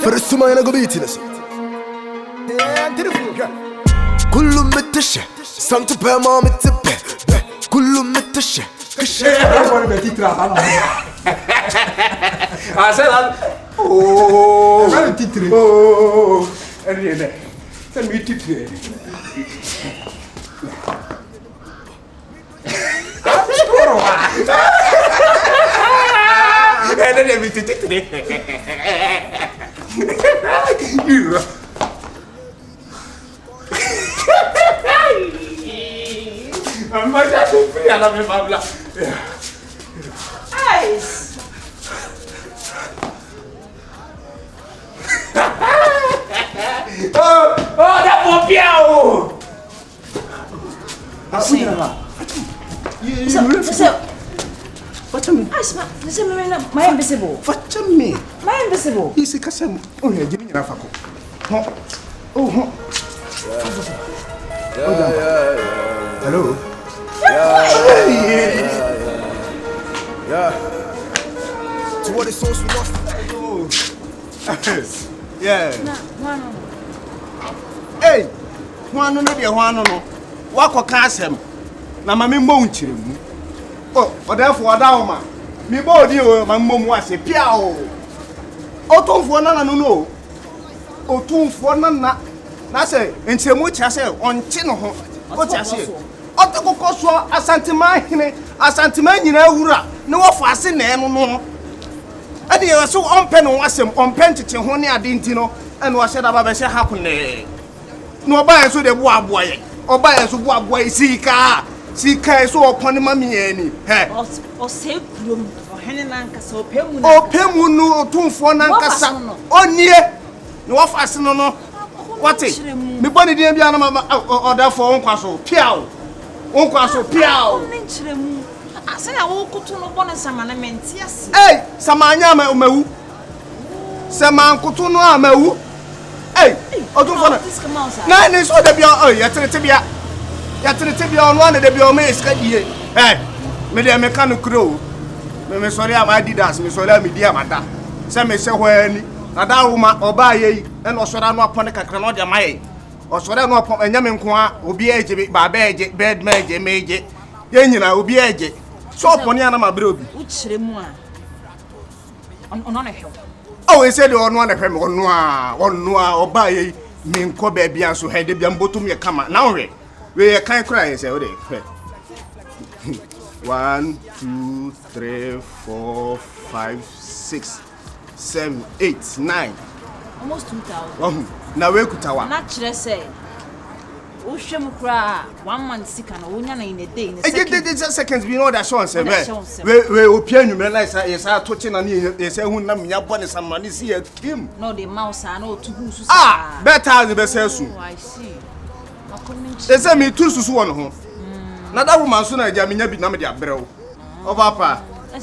فرسوماي أنا قبيتنس كل متشة سمت بما متبه كل متشة أنا بدي ترى أصلاً أوه أنا تيتري أوه أرينا سمي تيتري أنا اللي تيتري ما جاتوا في على المبلغ Nice. Oh, that poor piao. Sim. Faccia me. My invisible. Faccia me. My invisible. Isi kasem. Oh, ya jimi na fako. Oh. Hello. Yeah. To what the source we lost. Yeah. One. Hey. One no dey one no. Wako ka asem. Na ma me mo nchire mu. Oh, therefore that woman. Me body o ma mo mu ase pia o. Otumfour Nana no. Otumfour Nana. Na say nchiremu cha say onche no ho. O cha say. Otokoko so asantima hene asantima nyina awura ne wo faase na eno no ade ye so ompe no wasem ompe ntete ho ne ade nti no ene wo hye da ba be hye hakune no oba ye so de bo aboa ye oba ye so bo aboa ye sika so opone ma me ani he O se kurom o hene nankasa o pemu no Otumfour nankasa onie ne wo faase no wate me boni dia bia na ma therefore on kwaso piao Unquaso piao. Asana wo kutu no bona samana menti ase. Hey, samanya mawu. Saman kutu no amawu. Hey, Otumfour Nana. Na ni so de bia ya trete bia. Ya trete bia ono ande de bia o me iska die. Hey, me de me kan kro. Me sorry am Adidas, me sorry am dia mata. Se me se hwani. Ada wo ma oba ye e no sora no apone kakra no de maye. Osore no pom enyame nko a obi eje ba ba eje bed ma eje meje ye nyina obi eje so opone ana ma bre obi uchiremu a ono na hwe o we say de ono na hwe me ono a oba ye mi nko ba bia so hede bia mbotum ye kama na hwe we ye kan kra ye say o de hwe 1 2 3 4 5 6 7 8 9 almost 2000 na we kutawa na kire say o hwem kra 1 month sika na wonya na in a day in seconds be no that show say we opia nwumre na yesa to chi na yesa hu na mnya bone samani si ya kim no the mouse na otu hu su better be say su I see ese me tu su won ho na da woman so na ja menya bi na me dia brew oba pa on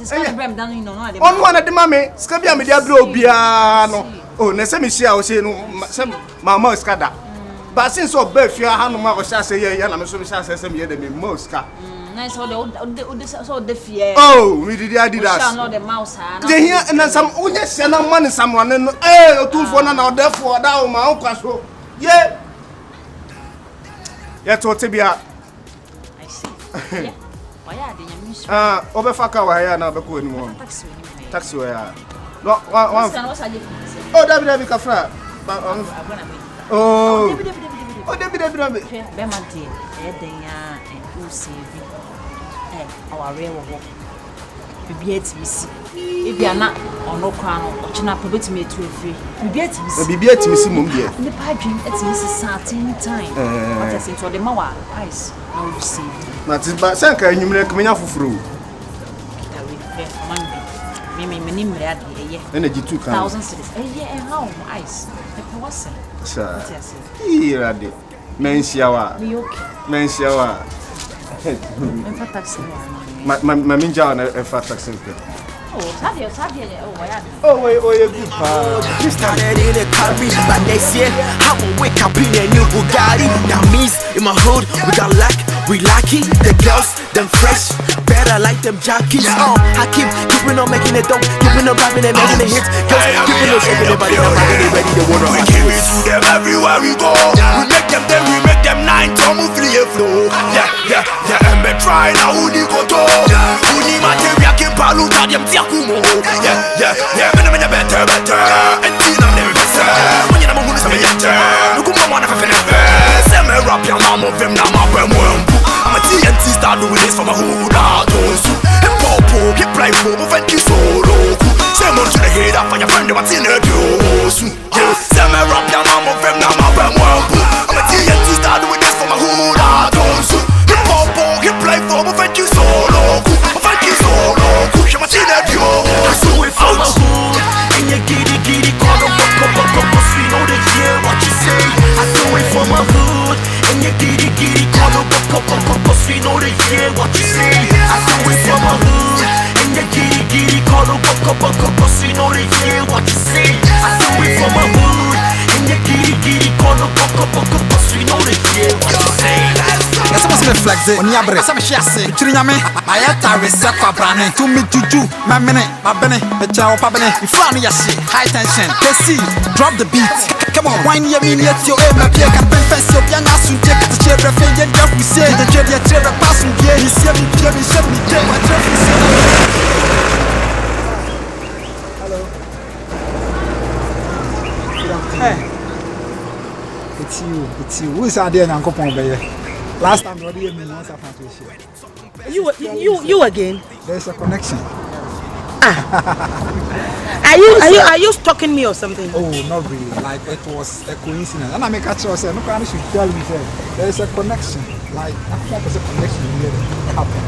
one de mame ska bia me dia brew obia no oh na se me hia o se no se mama skada ba since o ba fia ha no ma o sha se ye na me so me sha se me ye de me moska nice so the fear oh we did Adidas shall not the mouse ha de here na sam onye se na man sam wane no Otumfour Nana therefore da o ma nkwa so ye to tebia I see yeah why are they nyamisu obefa ka wa ya na obeko ani mo taxi wa ya no one oh David Kafra oh David be man tie e den ya e usevi our real wo bibia timisi e bia na ono kwa no ochina pa betimi etu efri bibia timisi mom de ne pa dream etimisi certain time what I say to the mawa ice no usevi na tiba sanka enyumre kemenya foforo me nimre ade eye energy 2000 cities eye how ice e pa wase sir irade mensiawa mensiawa me taxi ma minja na e fa taxi oh sabe oh yeah oh you good pa started in a car but they say how we wake up in a new Bugatti that means in my hood we got luck we lucky the girls them fresh better better like them jockeys. I keep keeping on making it dope, keeping on rapping and making it hits. Girls keeping on shaking their body, they ready to water. We give it to them everywhere we go. We make them then we make them 9 to move free flow. Yeah, and be try now who go to. Who need material can palu to them tiakumo. Yeah, me better. And Tina never better. When you know who's a better. Look who wanna finish. Say me rap your mom of him now my brain. I'm a TNT star doing this for my hood out. Hip hop, hip play for my friend you solo. Say more to the head up for your friend what's in the dose. Say me rap your mom of him now my brain. I'm a TNT star doing this for my hood out. Hip hop, hip play for my friend you solo. My friend you solo. She what's in the dose. Do it for my hood. And you giddy, call them cause we know they hear what you say. I do it for my hood. And you giddy, call them cause we know they hear what you say. I do it for my hood. And you giddy, call them cause we know they hear what you say. I do it for my hood. And you giddy, call them cause we know they hear what you say. Yes, I must reflect it. On your breath, I'm shassy. Trinyame, my atari sakwa brane. To me, juju, my minute, my bene, the chow pabene. In front of your shit, high tension. Let's see, drop the beat. Come on, wine your mean yet your aim. My beer can confess your young ass and take the chair. And just we say the chair, your chair, passing gear. He said me, Pierre, he said me, my traffic. Hello. Hey. It's you. Who is out there and Uncle Pombe? Last time, what do you mean? You again? There's a connection. Are you stalking me or something? Oh, not really. Like it was a coincidence. And I make a choice. No one should tell me that there's a connection. Like I think there's a connection here that happened.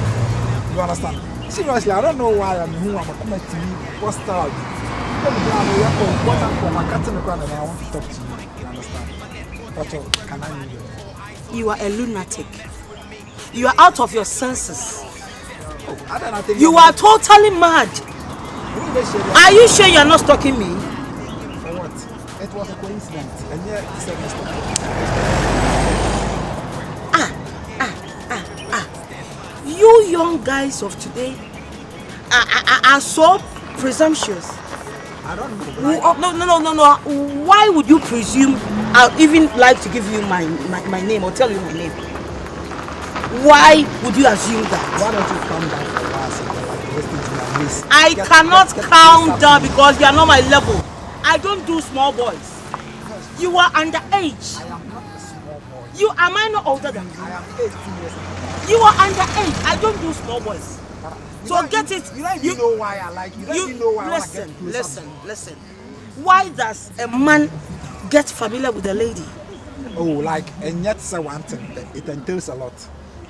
You understand? Seriously, I don't know why I'm who I'm coming to you. What's that? I want to talk to you. You understand? But can I need you? You are a lunatic. You are out of your senses. Oh, you are totally mad. Are you sure you are not stalking me? For what? It was a coincidence. And yet it's a mistake. You young guys of today are so presumptuous. I don't know. No. Why would you presume I'll even like to give you my name or tell you my name? Why would you assume that? Why don't you calm down for us and like listen to my list? I cannot calm down because you are not my level. I don't do small boys. You are underage. I am not a small boy. You am I not older than you? I am 18 years old. You are underage. I don't do small boys. So get it. You don't even know why I like you. You don't even know why I want to get close. Listen. Why does a man get familiar with a lady? Oh, like, and yet say one thing. It entails a lot.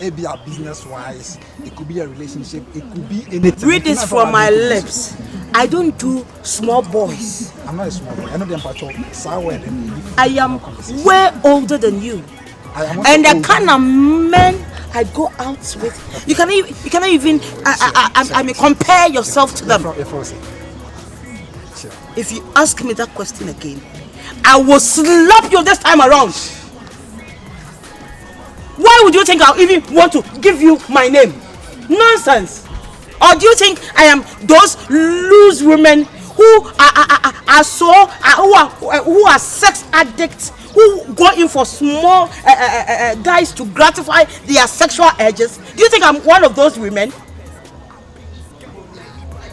It be a business wise. It could be a relationship. It could be anything. Read this from my lips. I don't do small boys. I'm not a small boy. I know them patrol. I am way older than you. And the kind of men I go out with, you cannot even I mean compare yourself to them. If you ask me that question again, I will slap you this time around. Why would you think I'll even want to give you my name? Nonsense. Or do you think I am those loose women who who are sex addicts, who go in for small guys to gratify their sexual urges? Do you think I'm one of those women?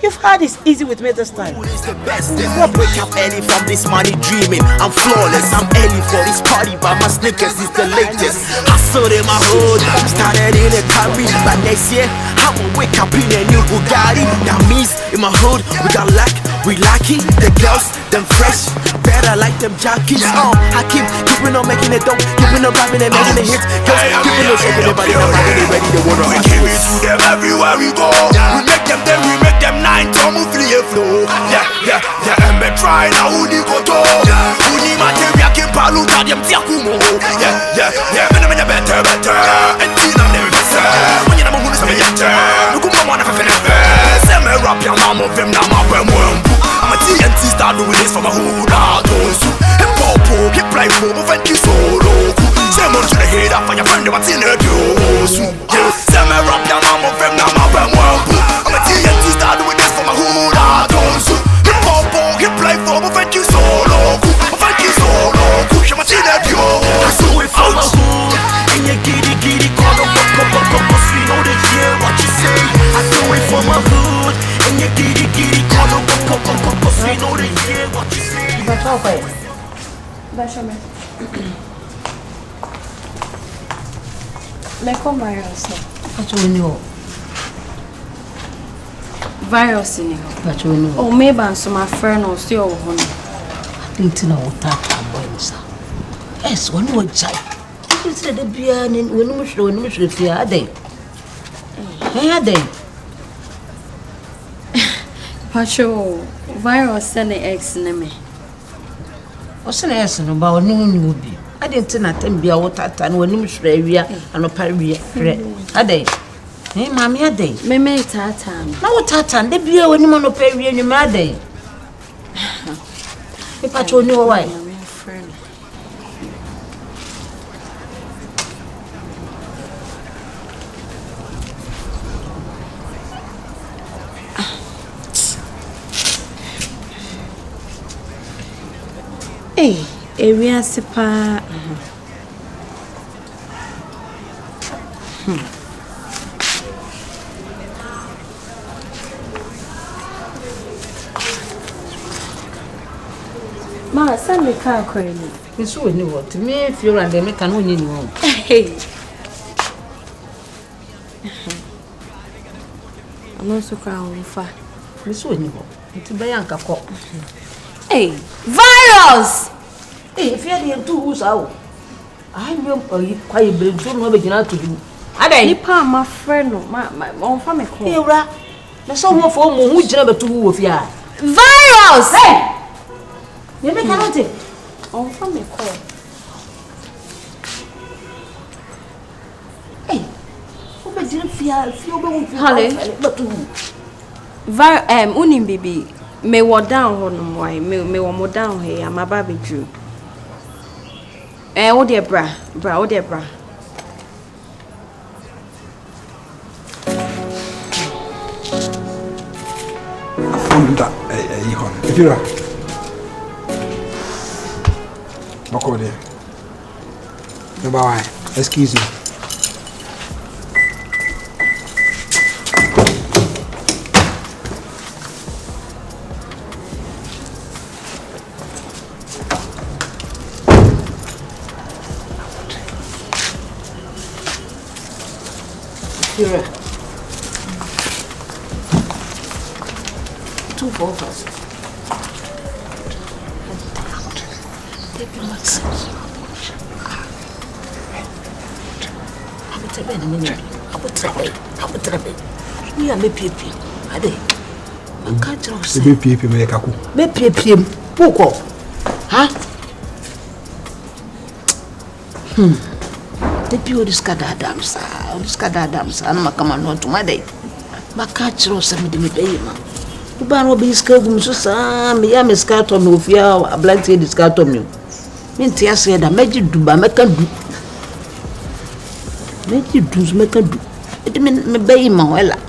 You've had it easy with me this time. It's the best. Wake up early from this money dreaming. I'm flawless. I'm early for this party, but my sneakers is the latest. Hustle in my hood. Started in a Camry, but next year I will wake up in a new Bugatti. That means in my hood we got luck, we lucky. The girls, them fresh, better like them jockeys. I keep keeping on making it dope, keeping on rapping and making it hits. Girls keeping on shaking their body, they ready to water. We give it to them everywhere we go. We make them then we make them 9 to move free flow. Yeah, and be try now who go to. Who need material can palu to them tiakumo. Yeah, me better. And Tina never better. When you know who's a better. Look who wanna finish. Say me rap your mom of him now my brain. I'm a TNT star doing this for my hood out. Hip hop, hip play for my friend you solo. Say more to the head up for your friend what's in the dose. Say me rap your mom of him now my brain. Okay. Bashame. Meko virus. Virus in here. Oh, maybe I'm so my friend or still on. I think to know what that boy is. Yes, one more child. It's the beer and when we should fear a day. A day. Pacho, virus send the eggs in me. What's an answer about noon would be? I didn't attend be a water and when you should area and a paria. A day. Hey, mammy, a day. Me make tatan. No tatan, the beer when you want to pay in your day. If Pacho knew why. Hey, area sepa. Ma, send me car crazy. Miss who knew what to me if you're and they make an onion home. Hey. I'm also crying for. Miss who knew what? It's a Bianca cop. Hey, virus! Hey, if you're the two who's out, I know quite big, don't know begin out to do. I Nipa, my friend, my own family call. Hey, Ra, there's someone for whom we never two of ya. Virus! Hey! You make a note. Own family call. Hey, who didn't fear, Holly, but unim baby. Me wa down honum why me wa mo down here am barbecue. What dear bra what dear bra. Afunda ihon. Ifira. Makode. Number 1. Excuse me. Here. 2 photos. The pure discarded dams, and Macamano to my day. My catcher or some of the baby. The bar will be scum, so me, I'm a scat on no fear, a black tea discard on you. Mintia said, I made you do, but make a do. Make you do, make a do. It meant me bay Mawella.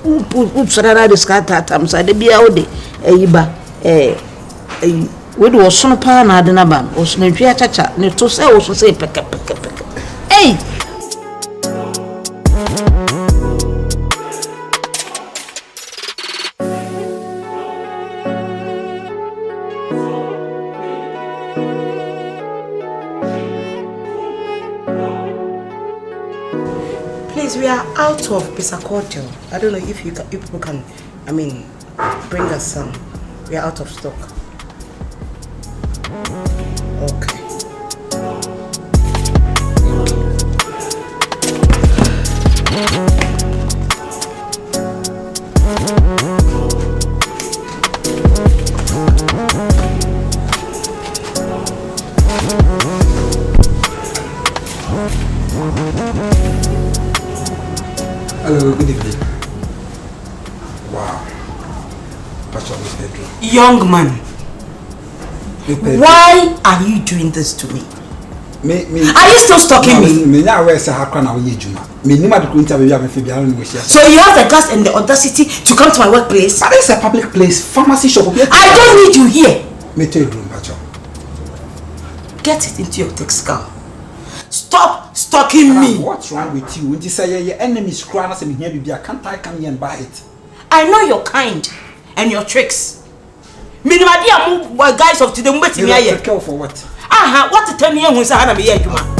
Who put Sarah discard at times, I'd be out there. We do a son of pan, I didn't ban, or snapia chacha, and to say also say peck. Hey! Please, we are out of pizza cordial. I don't know if if people can, bring us some. We are out of stock. Okay. Hello, good evening. Wow. That's on this bedroom. Young man, why are you doing this to me? Are you still stalking me? So you have the guts and the audacity to come to my workplace? That is a public place, pharmacy shop. I don't need you here. Get it into your thick skull. Stop stalking me. What's wrong with you? When you say your enemies crying, can't I come here and buy it? I know your kind and your tricks. Minimum guys of today, take care for what? What 10 years was I am here, Juma?